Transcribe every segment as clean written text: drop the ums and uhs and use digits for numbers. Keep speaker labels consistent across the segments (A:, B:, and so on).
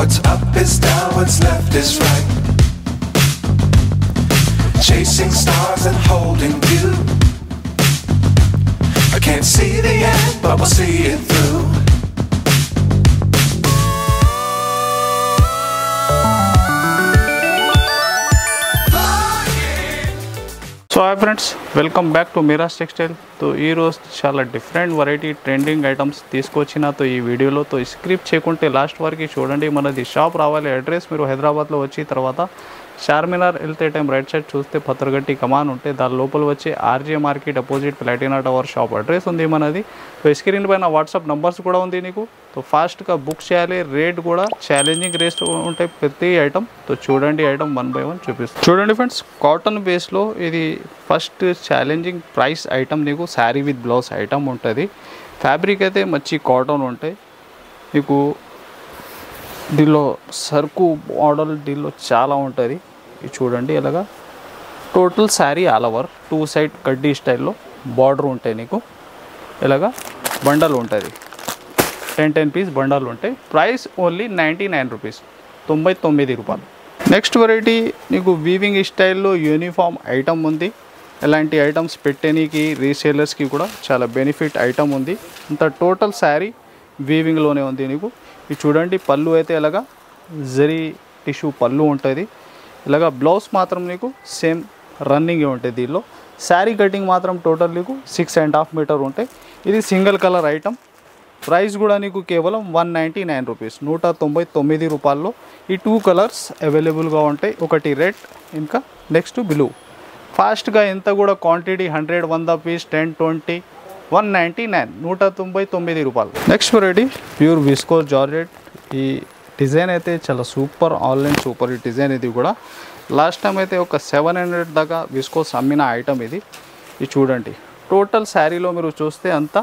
A: What's up is down, what's left is right. Chasing stars and holding you. I can't see the end, but we'll see it through.
B: So hi friends, welcome back to Miraj textile. తో ఈరోజు చాలా different variety trending items తీసుకొచ్చిన ఈ వీడియోలో script చేయకుంటే last వరకు చూడండి. మనది షాప్ రావాలి. అడ్రస్ మీరు హైదరాబాద్లో వచ్చి తర్వాత చార్మినార్ వెళ్తే టైం రైట్ సైడ్ చూస్తే పత్రగట్టి కమాన్ ఉంటే దాని లోపల వచ్చి RJ market opposite Platina tower shop address ఉంది మనది. సో స్క్రీన్ పైన వాట్సాప్ నంబర్స్ కూడా ఉంది నీకు. సో ఫాస్ట్గా బుక్ చేయాలి. రేట్ కూడా ఛాలెంజింగ్ రేట్స్ ఉంటాయి ప్రతి ఐటమ్. సో చూడండి, ఐటమ్ 1 by 1 చూపిస్తాను. చూడండి ఫ్రెండ్స్, కాటన్ బేస్లో ఇది ఫస్ట్ ఛాలెంజింగ్ ప్రైస్ ఐటమ్. నీకు శారీ విత్ బ్లౌజ్ ఐటమ్ ఉంటుంది. ఫ్యాబ్రిక్ అయితే మంచి కాటన్ ఉంటాయి. నీకు దీనిలో సర్కు మోడల్ దీనిలో చాలా ఉంటుంది. ఇది చూడండి, ఇలాగా total sari all over 2 side కడ్డీ స్టైల్లో బార్డర్ ఉంటాయి. నీకు ఇలాగా బండల్ ఉంటుంది. 10 పీస్ బండల్ ఉంటాయి. ప్రైస్ ఓన్లీ 99 రూపీస్, 99 రూపాయలు. నెక్స్ట్ వెరైటీ నీకు వీవింగ్ స్టైల్లో యూనిఫామ్ ఐటమ్ ఉంది. ఇలాంటి ఐటమ్స్ పెట్టేనికి రీసేలర్స్కి కూడా చాలా బెనిఫిట్ ఐటమ్ ఉంది. అంత టోటల్ శారీ వీవింగ్లోనే ఉంది. నీకు ఇది చూడండి, పళ్ళు అయితే ఇలాగా జరీ టిష్యూ పళ్ళు ఉంటుంది. ఇలాగా బ్లౌజ్ మాత్రం నీకు సేమ్ రన్నింగ్ ఉంటుంది. దీనిలో శారీ కటింగ్ మాత్రం టోటల్ నీకు 6.5 మీటర్ ఉంటాయి. ఇది సింగిల్ కలర్ ఐటమ్. ప్రైస్ కూడా నీకు కేవలం 199 రూపీస్, 199 రూపాయల్లో ఈ 2 కలర్స్ అవైలబుల్గా ఉంటాయి. ఒకటి రెడ్, ఇంకా నెక్స్ట్ బ్లూ. ఫాస్ట్గా ఎంత కూడా క్వాంటిటీ 100, 100 పీస్, 10, 20, 199, 199 రూపాయలు. Next variety pure viscose georgette. ఈ డిజైన్ అయితే చాలా సూపర్, ఆన్లైన్ సూపర్ ఈ డిజైన్. ఇది కూడా లాస్ట్ టైం అయితే ఒక 700 దాకా విస్కోస్ అమ్మిన ఐటమ్ ఇది. ఇది చూడండి, టోటల్ శారీలో మీరు చూస్తే అంతా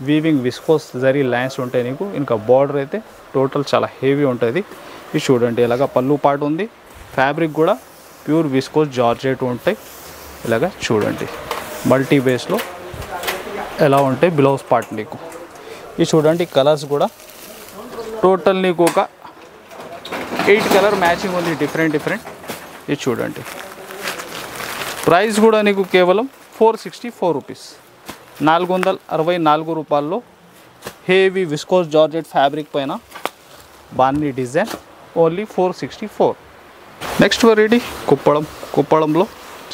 B: వీవింగ్ విస్కోస్ జరీ లైన్స్ ఉంటాయి నీకు. ఇంకా బార్డర్ అయితే టోటల్ చాలా హెవీ ఉంటుంది. ఇది చూడండి, ఇలాగ పళ్ళు పాటు ఉంది. ఫ్యాబ్రిక్ కూడా ప్యూర్ విస్కోస్ జార్జెట్ ఉంటాయి. ఇలాగ చూడండి, మల్టీ బేస్లో ఎలా ఉంటాయి బ్లౌజ్ పార్ట్ నీకు. ఇది చూడండి, కలర్స్ కూడా టోటల్ నీకు ఒక 8 కలర్ మ్యాచింగ్ ఉంది, డిఫరెంట్. ఇది చూడండి, ప్రైస్ కూడా నీకు కేవలం 464 రూపీస్, 464 రూపాయల్లో హెవీ విస్కోస్ జార్జెట్ ఫ్యాబ్రిక్ పైన బాన్ని డిజైన్, ఓన్లీ 464. నెక్స్ట్ వెరైటీ కుప్పడంలో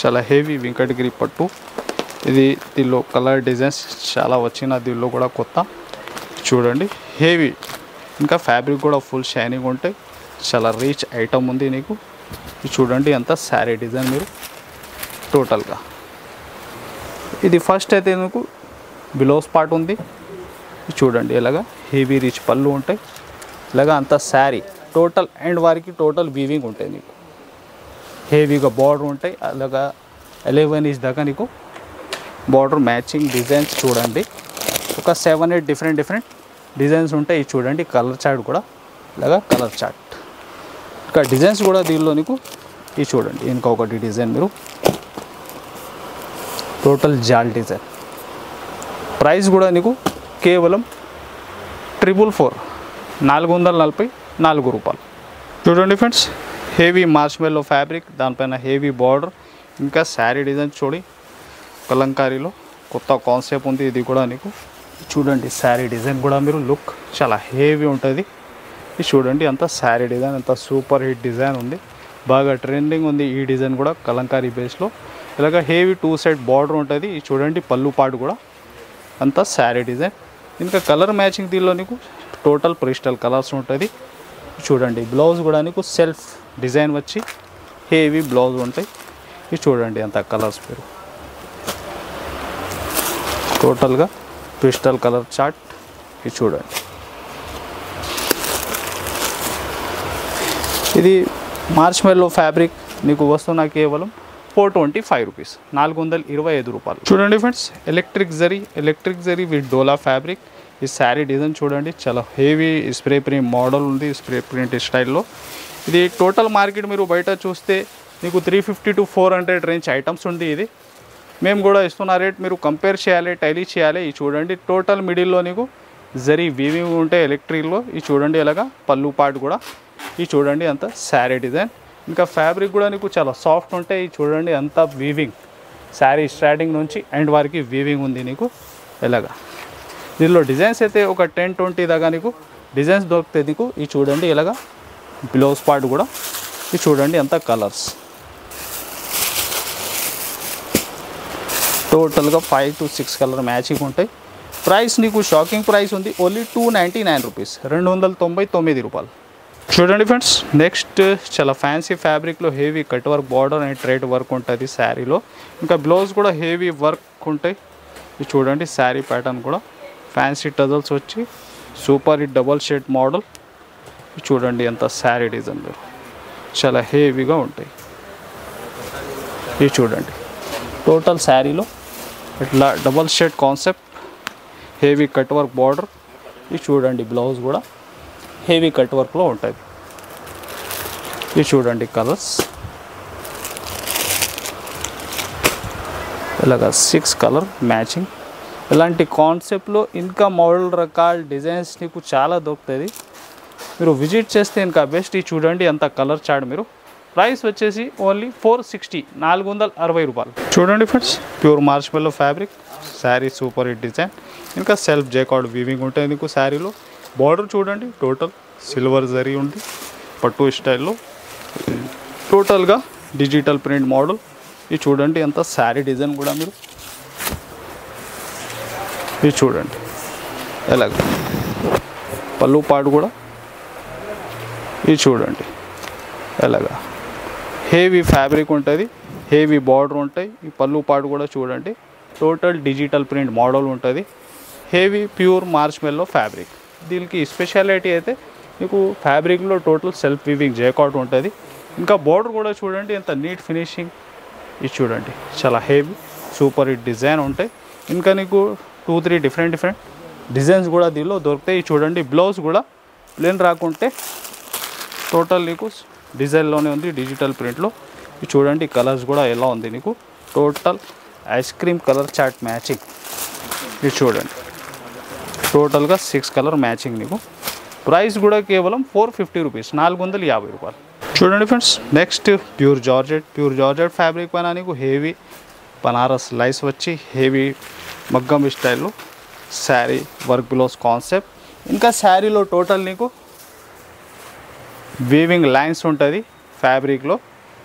B: చాలా హెవీ వెంకటగిరి పట్టు. ఇది దీనిలో కలర్ డిజైన్స్ చాలా వచ్చిన, దీనిలో కూడా కొత్త. చూడండి, హెవీ, ఇంకా ఫ్యాబ్రిక్ కూడా ఫుల్ షైనింగ్ ఉంటాయి. చాలా రిచ్ ఐటమ్ ఉంది నీకు. ఇది చూడండి, అంతా శారీ డిజైన్ మీరు టోటల్గా. ఇది ఫస్ట్ అయితే నీకు బ్లౌజ్ పార్ట్ ఉంది. చూడండి, ఇలాగా హెవీ రిచ్ పళ్ళు ఉంటాయి. ఇలాగా అంతా శారీ టోటల్ ఎండ్ వారికి టోటల్ వీవింగ్ ఉంటాయి నీకు. హెవీగా బార్డర్ ఉంటాయి. అలాగా 11 ఇంచ్ దాకా నీకు బార్డర్ మ్యాచింగ్ డిజైన్స్. చూడండి, ఒక 7-8 డిఫరెంట్ డిజైన్స్ ఉంటాయి. ఇది చూడండి, కలర్ చార్ట్ కూడా ఇలాగా కలర్ చార్ట్. ఇంకా డిజైన్స్ కూడా దీనిలో నీకు ఇది చూడండి, ఇంకొకటి డిజైన్ మీరు టోటల్ జాల్ డిజైన్. ప్రైస్ కూడా నీకు కేవలం 444, 444 రూపాయలు. చూడండి ఫ్రెండ్స్, హెవీ మార్ష్మెల్లో ఫ్యాబ్రిక్, దానిపైన హెవీ బార్డర్, ఇంకా శారీ డిజైన్ చూడి కలంకారీలో కొత్త కాన్సెప్ట్ ఉంది. ఇది కూడా నీకు చూడండి, శారీ డిజైన్ కూడా మీరు లుక్ చాలా హెవీ ఉంటుంది. ఇది చూడండి, అంత శారీ డిజైన్ అంత సూపర్ హిట్ డిజైన్ ఉంది, బాగా ట్రెండింగ్ ఉంది. ఈ డిజైన్ కూడా కలంకారీ బేస్లో ఇలాగ హెవీ 2 సైడ్ బార్డర్ ఉంటుంది. ఇది చూడండి, పళ్ళు పాటు కూడా అంత శారీ డిజైన్. ఇంకా కలర్ మ్యాచింగ్ దీనిలో నీకు టోటల్ క్రిస్టల్ కలర్స్ ఉంటుంది. చూడండి, బ్లౌజ్ కూడా నీకు సెల్ఫ్ డిజైన్ వచ్చి హెవీ బ్లౌజ్ ఉంటాయి. ఇది చూడండి, అంత కలర్స్ మీరు టోటల్గా క్రిస్టల్ కలర్ చార్ట్. ఇది చూడండి, ఇది మార్ష్మెల్లో ఫ్యాబ్రిక్ నీకు వస్తున్న కేవలం 425 రూపీస్, 425 రూపాయలు. చూడండి friends, electric zari with dola fabric. ఈ శారీ డిజైన్ చూడండి, చాలా హెవీ స్ప్రే ప్రింట్ మోడల్ ఉంది, స్ప్రే ప్రింట్ స్టైల్లో. ఇది టోటల్ మార్కెట్ మీరు బయట చూస్తే నీకు 350 to 400 రేంజ్ ఐటమ్స్ ఉంది. ఇది మేము కూడా ఇస్తున్న రేట్ మీరు కంపేర్ చేయాలి, టైలీ చేయాలి. ఇది చూడండి, టోటల్ మిడిల్లో నీకు జరీ వీవింగ్ ఉంటే ఎలక్ట్రిక్లో. ఇది చూడండి, ఇలాగా పళ్ళు పార్ట్ కూడా ఇది చూడండి అంత శారీ డిజైన్. ఇంకా ఫ్యాబ్రిక్ కూడా నీకు చాలా సాఫ్ట్ ఉంటాయి. ఇది చూడండి అంతా వీవింగ్, శారీ స్టార్టింగ్ నుంచి ఎండ్ వరకు వీవింగ్ ఉంది నీకు. ఎలాగా దీనిలో డిజైన్స్ అయితే ఒక 10-20 దాకా నీకు డిజైన్స్ దొరుకుతాయి నీకు. ఇది చూడండి ఇలాగా బ్లౌజ్ పార్ట్ కూడా. ఇది చూడండి అంత కలర్స్ టోటల్గా 5 to 6 కలర్ మ్యాచింగ్ ఉంటాయి. ప్రైస్ నీకు షాకింగ్ ప్రైస్ ఉంది, ఓన్లీ 299 రూపీస్, 299 రూపాయలు. చూడండి ఫ్రెండ్స్, నెక్స్ట్ చాలా ఫ్యాన్సీ ఫ్యాబ్రిక్లో heavy cut work, border and thread work ఉంటుంది శారీలో. ఇంకా బ్లౌజ్ కూడా హెవీ వర్క్ ఉంటాయి. ఇది చూడండి శారీ ప్యాటర్న్ కూడా ఫ్యాన్సీ టజల్స్ వచ్చి super hit double shade model. చూడండి ఎంత శారీ డిజైన్ చాలా హెవీగా ఉంటాయి. ఇది చూడండి టోటల్ శారీలో ఇట్లా double shade concept, heavy cut work border. ఇది చూడండి బ్లౌజ్ కూడా హెవీ కట్ వర్క్లో ఉంటుంది. ఇది చూడండి కలర్స్ ఇలాగా 6 కలర్ మ్యాచింగ్. ఇలాంటి కాన్సెప్ట్లో ఇంకా మోడల్ రకాల డిజైన్స్ నీకు చాలా దొరుకుతుంది. మీరు విజిట్ చేస్తే ఇంకా బెస్ట్. ఇది చూడండి అంత కలర్ చార్ట్ మీరు. ప్రైస్ వచ్చేసి ఓన్లీ 460, 460 రూపాయలు. చూడండి friends, pure మార్ష్మెల్లో fabric sari super hit design. ఇంకా సెల్ఫ్ జైకార్డ్ వీవింగ్ ఉంటుంది నీకు శారీలో. బార్డర్ చూడండి టోటల్ సిల్వర్ జరీ ఉంది పట్టు స్టైల్లో. టోటల్గా డిజిటల్ ప్రింట్ మోడల్. ఇది చూడండి అంత శారీ డిజైన్ కూడా మీరు. ఇది చూడండి ఎలాగ పళ్ళు పాటు కూడా. ఇది చూడండి ఎలాగా హెవీ ఫ్యాబ్రిక్ ఉంటుంది, హెవీ బార్డర్ ఉంటాయి. ఈ పళ్ళు పాటు కూడా చూడండి టోటల్ డిజిటల్ ప్రింట్ మోడల్ ఉంటుంది. Heavy pure మార్ష్మెల్లో fabric. దీనికి స్పెషాలిటీ అయితే మీకు ఫ్యాబ్రిక్లో టోటల్ సెల్ఫ్ వీవింగ్ జైకాట్ ఉంటుంది. ఇంకా బార్డర్ కూడా చూడండి ఎంత నీట్ ఫినిషింగ్. ఇది చూడండి చాలా హెవీ సూపర్ హిట్ డిజైన్ ఉంటాయి. ఇంకా నీకు 2-3 డిఫరెంట్ డిజైన్స్ కూడా దీనిలో దొరుకుతాయి. చూడండి బ్లౌజ్ కూడా ప్లెయిన్ రాకుంటే టోటల్ నీకు డిజైన్లోనే ఉంది డిజిటల్ ప్రింట్లో. ఇది చూడండి కలర్స్ కూడా ఎలా ఉంది నీకు. Total ice cream colour chart matching. ఇది చూడండి టోటల్గా 6 కలర్ మ్యాచింగ్ నీకు. ప్రైస్ కూడా కేవలం 450 రూపీస్, 450 రూపాయలు. చూడండి friends, next pure georgette fabric పైన నీకు హెవీ బనారస్ లైస్ వచ్చి హెవీ మగ్గం స్టైల్లో శారీ వర్క్ బ్లౌజ్ కాన్సెప్ట్. ఇంకా శారీలో టోటల్ నీకు వీవింగ్ లైన్స్ ఉంటుంది ఫ్యాబ్రిక్లో.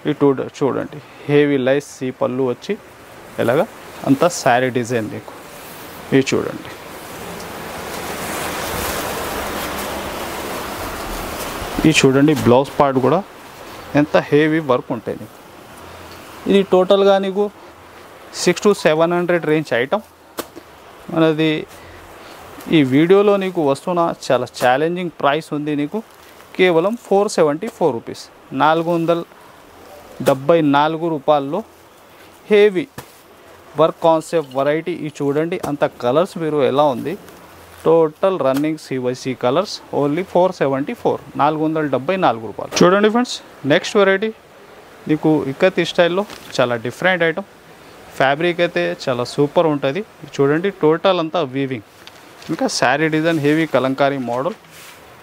B: ఈ చూడండి హెవీ లైస్ ఈ పళ్ళు వచ్చి ఎలాగా అంతా శారీ డిజైన్ నీకు. ఇది చూడండి ఇది చూడండి బ్లౌజ్ పార్ట్ కూడా ఎంత హెవీ వర్క్ ఉంటాయి నీకు. ఇది టోటల్గా నీకు 600 to 700 రేంజ్ ఐటమ్ మనది. ఈ వీడియోలో నీకు వస్తున్న చాలా ఛాలెంజింగ్ ప్రైస్ ఉంది నీకు, కేవలం 474 రూపీస్, 474 రూపాయల్లో హెవీ వర్క్ కాన్సెప్ట్ వెరైటీ. ఇది చూడండి అంత కలర్స్ మీరు ఎలా ఉంది. Total running CYC colours, only 474, 474 రూపాయలు. చూడండి ఫ్రెండ్స్, నెక్స్ట్ వెరైటీ నీకు ఇక్కత్ స్టైల్లో చాలా డిఫరెంట్ ఐటమ్. ఫ్యాబ్రిక్ అయితే చాలా సూపర్ ఉంటుంది. చూడండి టోటల్ అంతా వీవింగ్. ఇంకా sari design heavy Kalamkari model.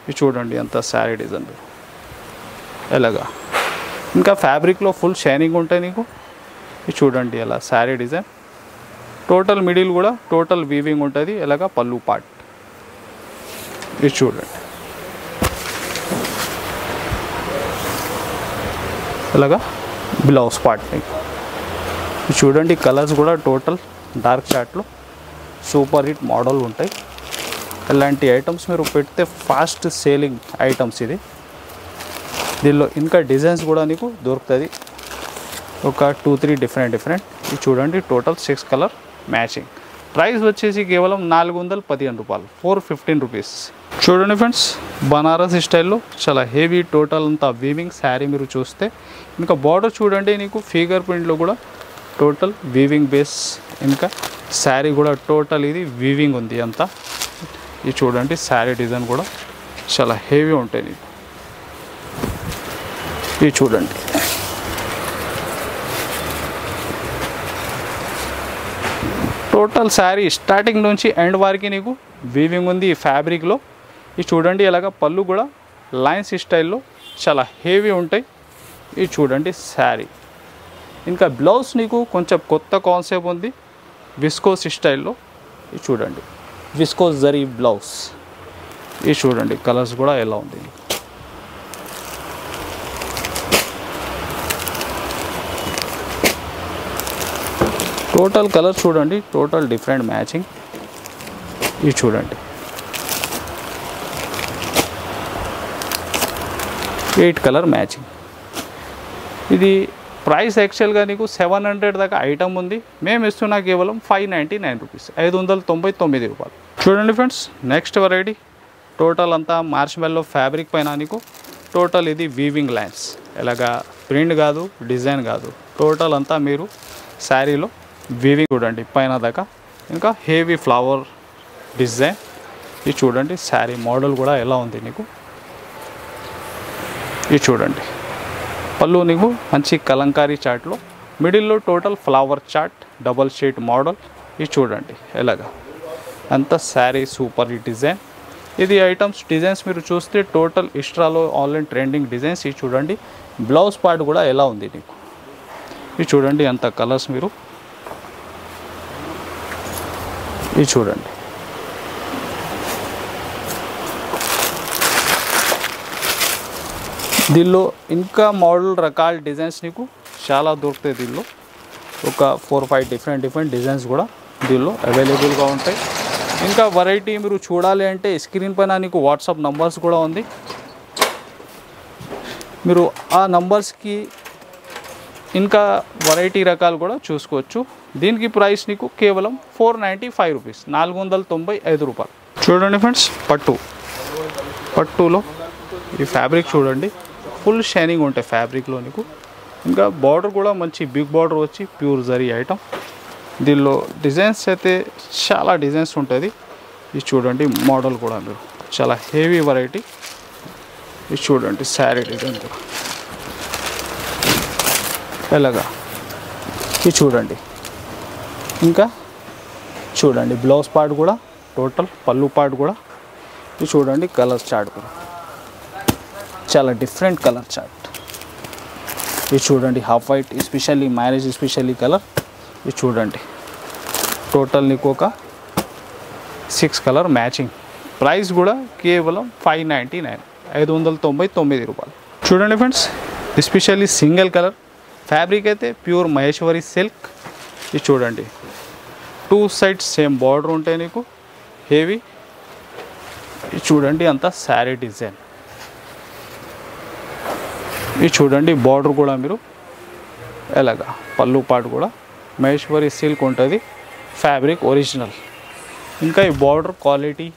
B: ఇది చూడండి అంత శారీ డిజైన్ ఎలాగా. ఇంకా ఫ్యాబ్రిక్లో ఫుల్ షైనింగ్ ఉంటాయి నీకు. ఇది చూడండి ఎలా శారీ డిజైన్. టోటల్ మిడిల్ కూడా టోటల్ వీవింగ్ ఉంటుంది ఎలాగా పళ్ళు పార్ట్. ఇది చూడండి ఇలాగా బ్లౌజ్ పార్ట్ నీకు. చూడండి కలర్స్ కూడా టోటల్ డార్క్ చార్ట్లో సూపర్ హిట్ మోడల్ ఉంటాయి. ఇలాంటి ఐటమ్స్ మీరు పెడితే ఫాస్ట్ సేలింగ్ ఐటమ్స్ ఇది. దీనిలో ఇంకా డిజైన్స్ కూడా నీకు దొరుకుతుంది ఒక 2-3 డిఫరెంట్. ఇది చూడండి టోటల్ 6 కలర్ మ్యాచింగ్. ప్రైస్ వచ్చేసి కేవలం 415 రూపాయలు, 415 రూపీస్. చూడండి ఫ్రెండ్స్, బనారస్ స్టైల్లో చాలా హెవీ టోటల్ అంతా వీవింగ్ శారీ మీరు చూస్తే. ఇంకా బార్డర్ చూడండి నీకు ఫిగర్ ప్రింట్లో కూడా టోటల్ వీవింగ్ బేస్. ఇంకా శారీ కూడా టోటల్ ఇది వీవింగ్ ఉంది అంతా. ఇది చూడండి శారీ డిజైన్ కూడా చాలా హెవీ ఉంటాయి నీకు. ఇది చూడండి టోటల్ శారీ స్టార్టింగ్ నుంచి ఎండ్ వరకు నీకు వీవింగ్ ఉంది ఈ ఫ్యాబ్రిక్లో. ఇది చూడండి ఇలాగ పళ్ళు కూడా లైన్స్ స్టైల్లో చాలా హెవీ ఉంటాయి. ఇది చూడండి శారీ. ఇంకా బ్లౌజ్ నీకు కొంచెం కొత్త కాన్సెప్ట్ ఉంది, విస్కోస్ స్టైల్లో. ఇది చూడండి విస్కోస్ జరీ బ్లౌజ్. ఇది చూడండి కలర్స్ కూడా ఎలా ఉంది. టోటల్ కలర్ చూడండి, టోటల్ డిఫరెంట్ మ్యాచింగ్. ఇది చూడండి 8 కలర్ మ్యాచింగ్. ఇది ప్రైస్ యాక్చువల్గా నీకు 700 దాకా ఐటమ్ ఉంది. మేము ఇస్తున్నా కేవలం 599 రూపీస్, 599 రూపాయలు. చూడండి ఫ్రెండ్స్, నెక్స్ట్ వెరైటీ టోటల్ అంతా మార్ష్మెల్లో ఫ్యాబ్రిక్ పైన నీకు టోటల్ ఇది వీవింగ్ లైన్స్. ఎలాగా ప్రింట్ కాదు, డిజైన్ కాదు, టోటల్ అంతా మీరు శారీలో వీవింగ్ చూడండి పైన దాకా. ఇంకా హెవీ ఫ్లవర్ డిజైన్. ఇది చూడండి శారీ మోడల్ కూడా ఎలా ఉంది నీకు. ఇది చూడండి పళ్ళు నీకు మంచి కలంకారీ చార్ట్లో, మిడిల్లో total flower chart, double sheet model. ఇది చూడండి ఎలాగా అంత శారీ సూపర్ ఈ డిజైన్. ఇది ఐటమ్స్ డిజైన్స్ మీరు చూస్తే టోటల్ ఇస్ట్రాలో ఆన్లైన్ ట్రెండింగ్ డిజైన్స్. ఇది చూడండి బ్లౌజ్ పార్ట్ కూడా ఎలా ఉంది నీకు. ఇది చూడండి అంత కలర్స్ మీరు. ఇది చూడండి దీనిలో ఇంకా మోడల్ రకాల డిజైన్స్ నీకు చాలా దొరుకుతాయి. దీనిలో ఒక 4-5 డిఫరెంట్ డిజైన్స్ కూడా దీనిలో అవైలబుల్గా ఉంటాయి. ఇంకా వెరైటీ మీరు చూడాలి అంటే స్క్రీన్ పైన నీకు వాట్సాప్ నంబర్స్ కూడా ఉంది. మీరు ఆ నంబర్స్కి ఇంకా వెరైటీ రకాలు కూడా చూసుకోవచ్చు. దీనికి ప్రైస్ నీకు కేవలం 495 రూపీస్, 495 రూపాయలు. చూడండి ఫ్రెండ్స్ పట్టులో ఈ ఫ్యాబ్రిక్ చూడండి ఫుల్ షైనింగ్ ఉంటాయి ఫ్యాబ్రిక్లో నీకు. ఇంకా బార్డర్ కూడా మంచి బిగ్ బార్డర్ వచ్చి ప్యూర్ జరీ ఐటమ్. దీనిలో డిజైన్స్ అయితే చాలా డిజైన్స్ ఉంటుంది. ఇది చూడండి మోడల్ కూడా మీరు చాలా హెవీ వెరైటీ. ఇది చూడండి శారీ డిజైన్ కూడా ఎలాగా. ఇది చూడండి ఇంకా చూడండి బ్లౌజ్ పార్ట్ కూడా టోటల్ పళ్ళు పార్ట్ కూడా. ఇది చూడండి కలర్ చార్ట్ కూడా చాలా డిఫరెంట్ కలర్ చార్ట్. ఇది చూడండి half white especially marriage especially colour. ఇది చూడండి టోటల్ నీకు ఒక 6 కలర్ మ్యాచింగ్. ప్రైస్ కూడా కేవలం 599, 599 రూపాయలు. చూడండి friends especially single colour fabric అయితే ప్యూర్ మహేశ్వరి సిల్క్. ఇది చూడండి 2 సైడ్స్ సేమ్ బార్డర్ ఉంటాయి నీకు హెవీ. ఇది చూడండి అంతా శారీ డిజైన్. ఇది చూడండి బార్డర్ కూడా మీరు ఎలాగా పళ్ళు పాటు కూడా మహేశ్వరి సిల్క్ ఉంటుంది, ఫ్యాబ్రిక్ ఒరిజినల్. ఇంకా ఈ బార్డర్ క్వాలిటీ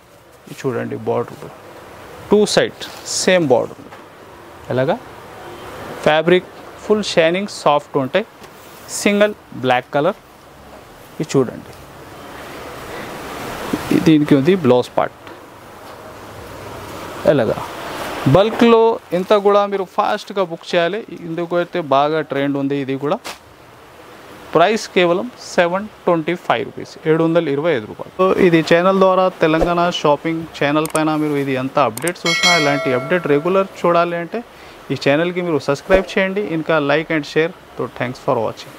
B: చూడండి, బార్డర్ 2 సైడ్ సేమ్ బార్డర్ ఎలాగా. ఫ్యాబ్రిక్ ఫుల్ షైనింగ్ సాఫ్ట్ ఉంటాయి, సింగిల్ బ్లాక్ కలర్. ఇది చూడండి దీనికి ఉంది బ్లౌజ్ పార్ట్ ఎలాగా. బల్క్లో ఇంత కూడా మీరు ఫాస్ట్గా బుక్ చేయాలి, ఎందుకైతే బాగా ట్రెండ్ ఉంది. ఇది కూడా ప్రైస్ కేవలం 725 రూపీస్, 725 రూపాయలు. సో ఇది ఛానల్ ద్వారా తెలంగాణ షాపింగ్ ఛానల్ పైన మీరు ఇది ఎంత అప్డేట్ చూసినా, ఇలాంటి అప్డేట్ రెగ్యులర్ చూడాలి అంటే ఈ ఛానల్కి మీరు సబ్స్క్రైబ్ చేయండి, ఇంకా like and share. So thanks for watching.